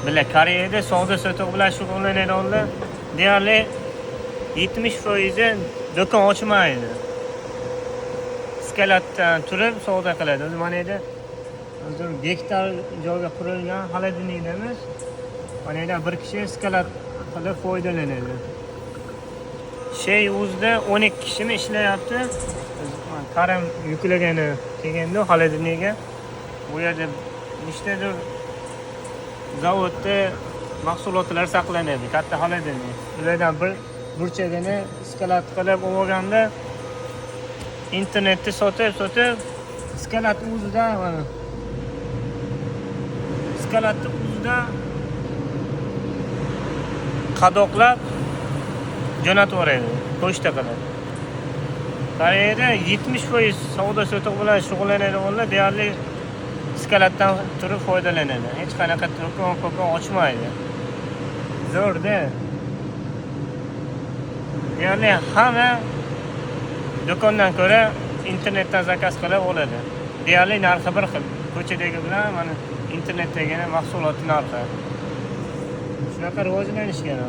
bilan Koreyada savdo sotiq bilan shug'ullanadiganlar deyarli 70% do'kon ochmaydi. Skalatdan turib savdo qiladi. O'zi mana yerda o'zim gektar joyga qurilgan xolodilnik emas. Mana yerda bir kishi skalat qilib foydalanadi. O'zida 12 kishimi ishlayapti. Qaram yuklagani kelganda xolodilnikga bu yerda nechtadir zavodda mahsulotlar saqlanadi, katta xolodilnik. Ulardan bir burchagini skalat qilib olganda internetda sotib skalat o'zida mana skalatni o'zida qadoqlab jo'natib yuboradi, pochta qilib. Koreyada 70% savdo sotiq bilan shug'ullanadiganlar deyarli skalatdan turib foydalanadi. Hech qanaqa do'kon ochmaydi. Zo'rda. Deyarli hamma do'kondan ko'ra internetdan zakaz qilib oladi. Deyarli narxi bir xil. Ko'chadagi bilan mana internetdagi mahsulot narxi. Shunaqa rivojlanishgan.